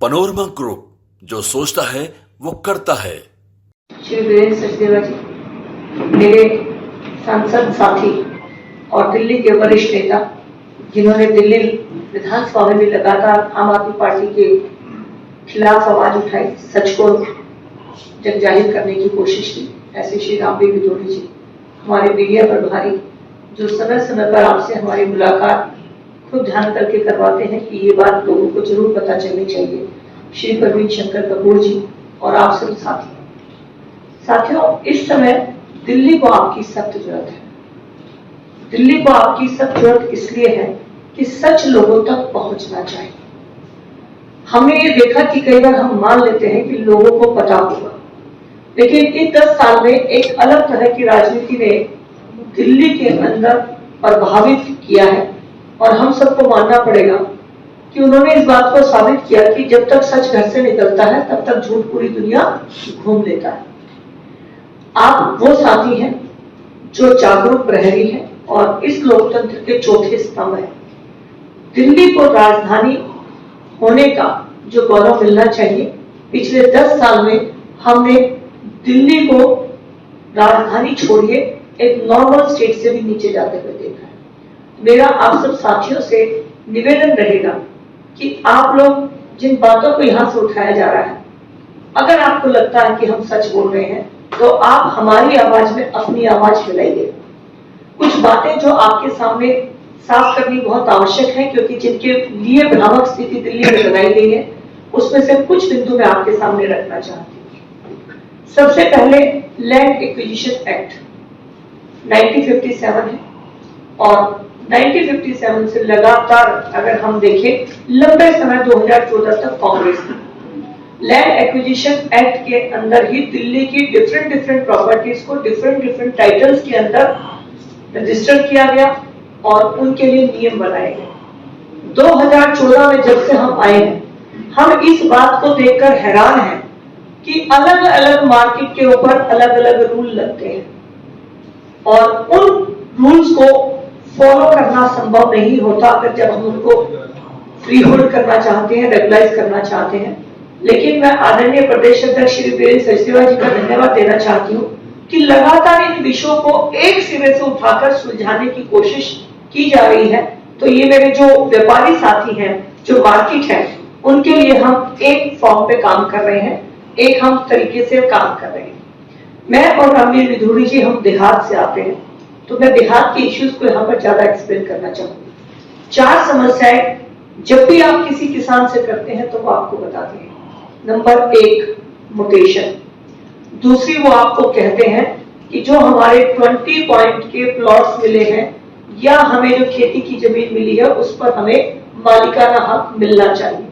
Panorama group, जो सोचता है वो करता है। श्री वीरेंद्र सचदेवा जी मेरे सांसद साथी और दिल्ली के वरिष्ठ नेता, जिन्होंने दिल्ली विधानसभा में भी लगातार आम आदमी पार्टी के खिलाफ आवाज उठाई, सच को जग जाहिर करने की कोशिश की, ऐसे श्री रामवीर विधोड़ी जी, हमारे मीडिया प्रभारी, जो समय समय पर आपसे हमारी मुलाकात खुद ध्यान करके करवाते हैं कि ये बात लोगों को जरूर पता चलनी चाहिए, श्री प्रवीण शंकर कपूर जी और आप सब साथियों, इस समय दिल्ली को आपकी सख्त जरूरत है। दिल्ली को आपकी सख्त जरूरत इसलिए है कि सच लोगों तक पहुंचना चाहिए। हमने ये देखा कि कई बार हम मान लेते हैं कि लोगों को पता होगा, लेकिन इन 10 साल में एक अलग तरह की राजनीति ने दिल्ली के अंदर प्रभावित किया है और हम सबको मानना पड़ेगा कि उन्होंने इस बात को साबित किया कि जब तक सच घर से निकलता है तब तक झूठ पूरी दुनिया घूम लेता है। आप वो साथी हैं जो जागरूक प्रहरी हैं और इस लोकतंत्र के चौथे स्तंभ हैं। दिल्ली को राजधानी होने का जो गौरव मिलना चाहिए, पिछले 10 साल में हमने दिल्ली को राजधानी छोड़िए एक नॉर्मल स्टेट से भी नीचे जाते हुए देखा है। मेरा आप सब साथियों से निवेदन रहेगा कि आप लोग जिन बातों को यहां से उठाया जा रहा है, अगर आपको लगता है कि हम सच बोल रहे हैं तो आप हमारी आवाज में अपनी आवाज मिलाइए। कुछ बातें जो आपके सामने साफ करनी बहुत आवश्यक है, क्योंकि जिनके लिए भ्रामक स्थिति दिल्ली में बनाई गई है, उसमें से कुछ बिंदु मैं आपके सामने रखना चाहती हूँ। सबसे पहले लैंड एक्विजिशन एक्ट 1957 है और 1957 से लगातार अगर हम देखें लंबे समय 2014 तक कांग्रेस ने लैंड एक्विजिशन एक्ट के अंदर ही दिल्ली की डिफरेंट प्रॉपर्टीज को डिफरेंट टाइटल्स के अंदर रजिस्टर किया गया और उनके लिए नियम बनाए गए। 2014 में जब से हम आए हैं, हम इस बात को देखकर हैरान हैं कि अलग अलग मार्केट के ऊपर अलग अलग रूल लगते हैं और उन रूल्स को फॉलो करना संभव नहीं होता अगर जब हम उनको फ्री होल्ड करना चाहते हैं, रेगुलाइज करना चाहते हैं। लेकिन मैं आदरणीय प्रदेश अध्यक्ष श्री वीरेंद्र सचदेवा जी का धन्यवाद देना चाहती हूँ कि लगातार इन विषयों को एक सिरे से उठाकर सुलझाने की कोशिश की जा रही है। तो ये मेरे जो व्यापारी साथी हैं, जो मार्केट है, उनके लिए हम एक फॉर्म पे काम कर रहे हैं, एक हम तरीके से काम कर रहे हैं। मैं और रामवीर विधोड़ी जी हम देहात से आते हैं, तो मैं देहात के इश्यूज को यहाँ पर ज्यादा एक्सप्लेन करना चाहूंगी। 4 समस्याएं जब भी आप किसी किसान से करते हैं तो वो आपको बताते हैं। नंबर 1 मोटेशन, दूसरी वो आपको कहते हैं कि जो हमारे 20 पॉइंट के प्लॉट्स मिले हैं या हमें जो खेती की जमीन मिली है उस पर हमें मालिकाना हक मिलना चाहिए।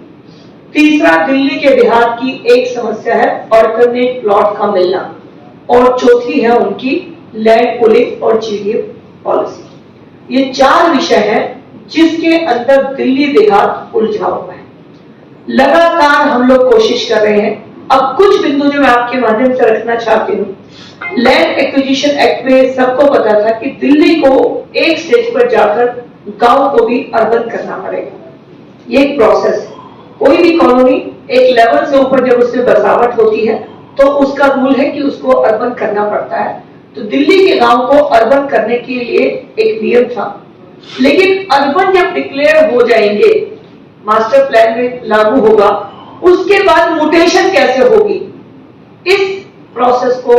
तीसरा, दिल्ली के देहात की एक समस्या है ऑल्टरनेट प्लॉट का मिलना और चौथी है उनकी लैंड पुलिंग और जीडीए पॉलिसी। ये 4 विषय हैं जिसके अंदर दिल्ली देहात उलझा हुआ है। लगातार हम लोग कोशिश कर रहे हैं। अब कुछ बिंदु जो मैं आपके माध्यम से रखना चाहती हूँ, लैंड एक्विजिशन एक्ट में सबको पता था कि दिल्ली को एक स्टेज पर जाकर गांव को भी अर्बन करना पड़ेगा। ये एक प्रोसेस है। कोई भी कॉलोनी एक लेवल से ऊपर जब उसमें बसावट होती है तो उसका रूल है कि उसको अर्बन करना पड़ता है। तो दिल्ली के गांव को अर्बन करने के लिए एक नियम था, लेकिन अर्बन जब डिक्लेयर हो जाएंगे, मास्टर प्लान में लागू होगा, उसके बाद म्यूटेशन कैसे होगी, इस प्रोसेस को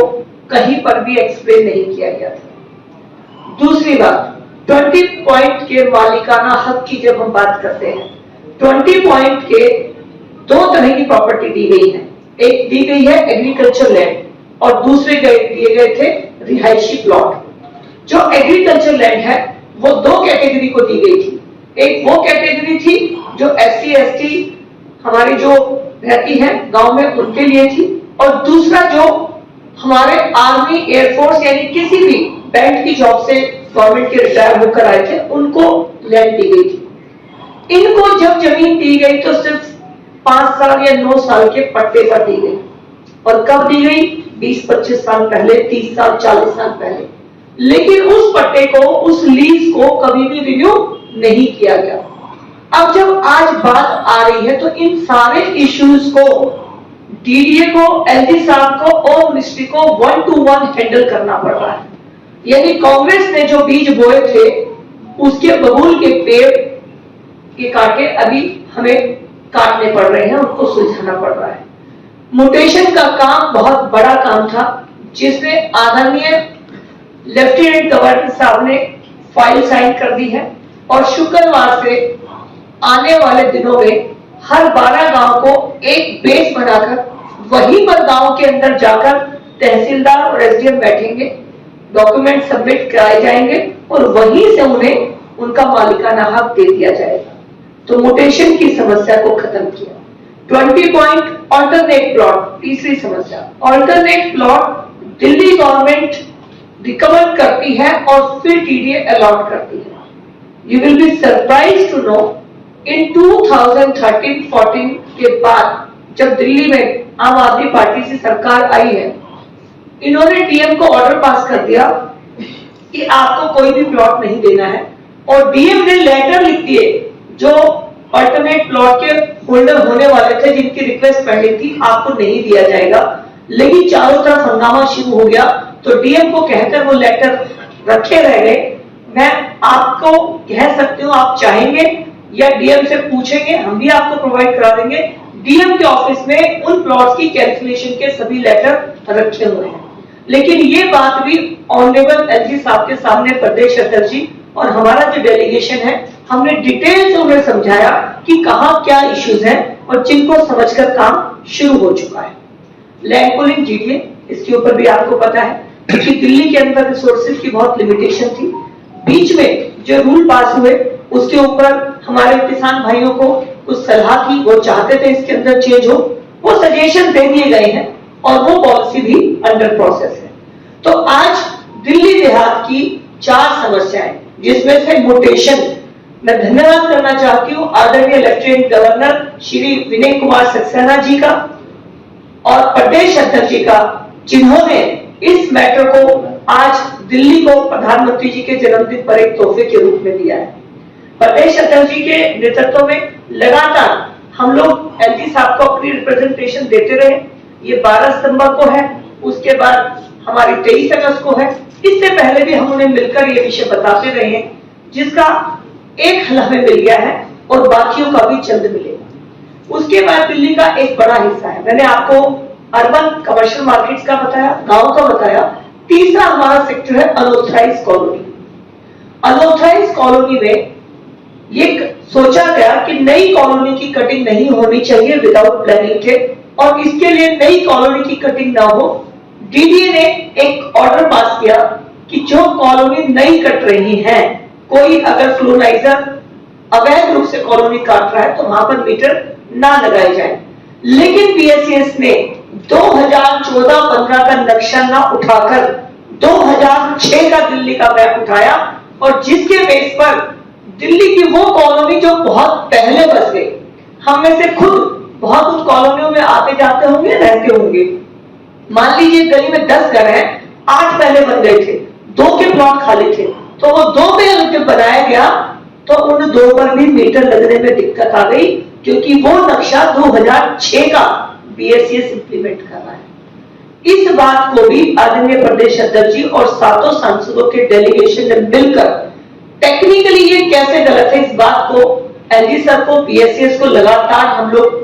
कहीं पर भी एक्सप्लेन नहीं किया गया था। दूसरी बात, 20 पॉइंट के मालिकाना हक की जब हम बात करते हैं, 20 पॉइंट के 2 तरह की प्रॉपर्टी दी गई है। एक दी गई है एग्रीकल्चर लैंड और दूसरे दिए गए थे रिहायशी प्लॉट। जो एग्रीकल्चर लैंड है वो 2 कैटेगरी को दी गई थी। एक वो कैटेगरी थी जो SC ST हमारी जो रहती है गांव में उनके लिए थी, और दूसरा जो हमारे आर्मी, एयरफोर्स यानी किसी भी बैंक की जॉब से गवर्नमेंट के रिटायर होकर आए थे, उनको लैंड दी गई थी। इनको जब जमीन दी गई तो सिर्फ 5 साल या 9 साल के पट्टे पर दी गई। और कब दी गई? 20-25 साल पहले, 30 साल, 40 साल पहले। लेकिन उस पट्टे को, उस लीज को कभी भी रिन्यू नहीं किया गया। अब जब आज बात आ रही है तो इन सारे इश्यूज को डीडीए को, एलजी साहब को और मिनिस्ट्री को 1 to 1 हैंडल करना पड़ रहा है। यानी कांग्रेस ने जो बीज बोए थे उसके बबूल के पेड़ के कांटे अभी हमें काटने पड़ रहे हैं, उनको सुलझाना पड़ रहा है। म्यूटेशन का काम बहुत बड़ा काम था जिसमें आदरणीय लेफ्टिनेंट गवर्नर साहब ने फाइल साइन कर दी है और शुक्रवार से आने वाले दिनों में हर 12 गांव को एक बेस बनाकर वहीं पर गांव के अंदर जाकर तहसीलदार और एसडीएम बैठेंगे, डॉक्यूमेंट सबमिट कराए जाएंगे और वहीं से उन्हें उनका मालिकाना हक दे दिया जाएगा। तो म्यूटेशन की समस्या को खत्म किया। 20 पॉइंट ऑल्टरनेट प्लॉट, तीसरी समस्या। Alternate plot Delhi government recover करती है और फिर टीडीए अलॉट करती है। You will be surprise to know in 2013-14 के बाद जब दिल्ली में आम आदमी पार्टी से सरकार आई है, इन्होंने डीएम को ऑर्डर पास कर दिया कि आपको कोई भी प्लॉट नहीं देना है और डीएम ने लेटर लिख दिए जो अल्टरनेट प्लॉट के होल्डर होने वाले थे जिनकी रिक्वेस्ट पहले थी, आपको नहीं दिया जाएगा। लेकिन चारों तरफ हंगामा शुरू हो गया तो डीएम को कहकर वो लेटर रखे रह गए। मैं आपको कह सकती हूँ, आप चाहेंगे या डीएम से पूछेंगे, हम भी आपको प्रोवाइड करा देंगे। डीएम के ऑफिस में उन प्लॉट्स की कैंसिलेशन के सभी लेटर रखे हुए हैं। लेकिन ये बात भी ऑनरेबल एलजी साहब के सामने प्रदेश अध्यक्ष जी और हमारा जो डेलीगेशन है, हमने डिटेल से उन्हें समझाया कि कहां क्या इश्यूज हैं और जिनको समझकर काम शुरू हो चुका है। लैंड पूलिंग जीडीए, इसके ऊपर भी आपको पता है कि दिल्ली के अंदर रिसोर्सेज की बहुत लिमिटेशन थी। बीच में जो रूल पास हुए उसके ऊपर हमारे किसान भाइयों को कुछ सलाह थी, वो चाहते थे इसके अंदर चेंज हो, वो सजेशन दे दिए गए हैं और वो पॉलिसी भी अंडर प्रोसेस है। तो आज दिल्ली देहात की 4 समस्याएं जिसमें से म्यूटेशन, मैं धन्यवाद करना चाहती हूँ आदरणीय लेफ्टिनेंट गवर्नर श्री विनय कुमार सक्सेना जी का और प्रदेश अध्यक्ष जी का, जिन्होंने इस मैटर को आज दिल्ली को प्रधानमंत्री जी के जन्मदिन पर एक तोहफे के रूप में दिया है। प्रदेश अध्यक्ष जी के नेतृत्व में लगातार हम लोग एलजी साहब को अपनी रिप्रेजेंटेशन देते रहे। ये 12 सितंबर को है, उसके बाद हमारी 23 अगस्त को है। इससे पहले भी हम उन्हें मिलकर ये विषय बताते रहे हैं, जिसका एक हल हमें मिल गया है और बाकियों का भी जल्द मिलेगा। उसके बाद दिल्ली का एक बड़ा हिस्सा है, मैंने आपको अर्बन कमर्शियल मार्केट्स का बताया, गांव का बताया। तीसरा हमारा सेक्टर है अनऑथराइज्ड कॉलोनी। अनऑथराइज्ड कॉलोनी में ये सोचा गया कि नई कॉलोनी की कटिंग नहीं होनी चाहिए विदाउट प्लानिंग के, और इसके लिए नई कॉलोनी की कटिंग ना हो। डीडीए ने एक ऑर्डर पास किया कि जो कॉलोनी नई कट रही है, कोई अगर क्लोनाइजर अवैध रूप से कॉलोनी काट रहा है तो वहां पर मीटर ना लगाए जाए। लेकिन पीएससीएस ने 2014-15 का नक्शा ना उठाकर 2006 का दिल्ली का मैप उठाया और जिसके बेस पर दिल्ली की वो कॉलोनी जो बहुत पहले बस गई, हम में से खुद बहुत उस कॉलोनियों में आते जाते होंगे, रहते होंगे। मान लीजिए गली में 10 घर हैं, 8 पहले बन गए थे, 2 के प्लॉट खाली थे, तो वो 2 पे जब बनाया गया तो उन 2 पर भी मीटर लगने में दिक्कत आ गई, क्योंकि वो नक्शा 2006 का बीएससीएस इंप्लीमेंट कर रहा है। इस बात को भी आदरणीय प्रदेश अध्यक्ष जी और 7 सांसदों के डेलीगेशन ने मिलकर टेक्निकली ये कैसे गलत है, इस बात को एलजी सर को, बीएससीएस को लगातार हम लोग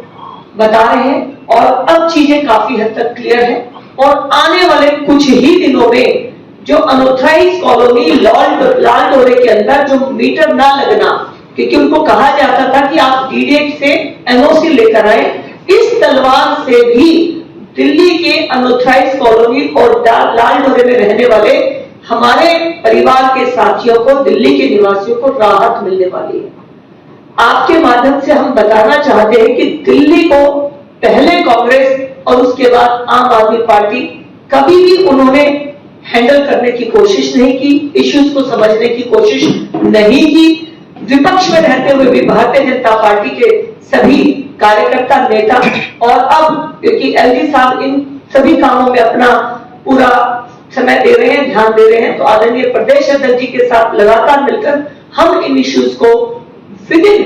बता रहे हैं और अब चीजें काफी हद तक क्लियर है। और आने वाले कुछ ही दिनों में जो अनऑथराइज्ड कॉलोनी लाल डोरे के अंदर जो मीटर ना लगना, क्योंकि उनको कहा जाता था कि आप डीडीए से एनओसी लेकर आए, इस तलवार से भी दिल्ली के अनऑथराइज्ड कॉलोनी और लाल डोरे में रहने वाले हमारे परिवार के साथियों को, दिल्ली के निवासियों को राहत मिलने वाली है। आपके माध्यम से हम बताना चाहते हैं कि दिल्ली को पहले कांग्रेस और उसके बाद आम आदमी पार्टी कभी भी उन्होंने हैंडल करने की कोशिश नहीं की, इश्यूज को समझने की कोशिश नहीं की। विपक्ष में रहते हुए भी भारतीय जनता पार्टी के सभी कार्यकर्ता, नेता, और अब क्योंकि एलजी साहब इन सभी कामों में अपना पूरा समय दे रहे हैं, ध्यान दे रहे हैं, तो आदरणीय प्रदेश अध्यक्ष जी के साथ लगातार मिलकर हम इन इश्यूज को विदिन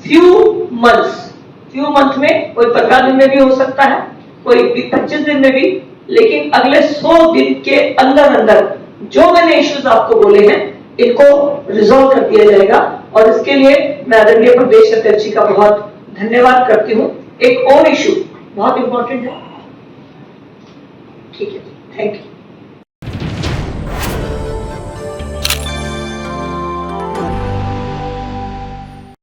फ्यू मंथ में, कोई 15 दिन में भी हो सकता है, कोई 25 दिन में भी, लेकिन अगले 100 दिन के अंदर अंदर जो मैंने इश्यूज आपको बोले हैं इनको रिजॉल्व कर दिया जाएगा। और इसके लिए मैं आदरणीय प्रदेश अध्यक्ष जी का बहुत धन्यवाद करती हूँ। एक और इशू बहुत इंपॉर्टेंट है, ठीक है, थैंक यू।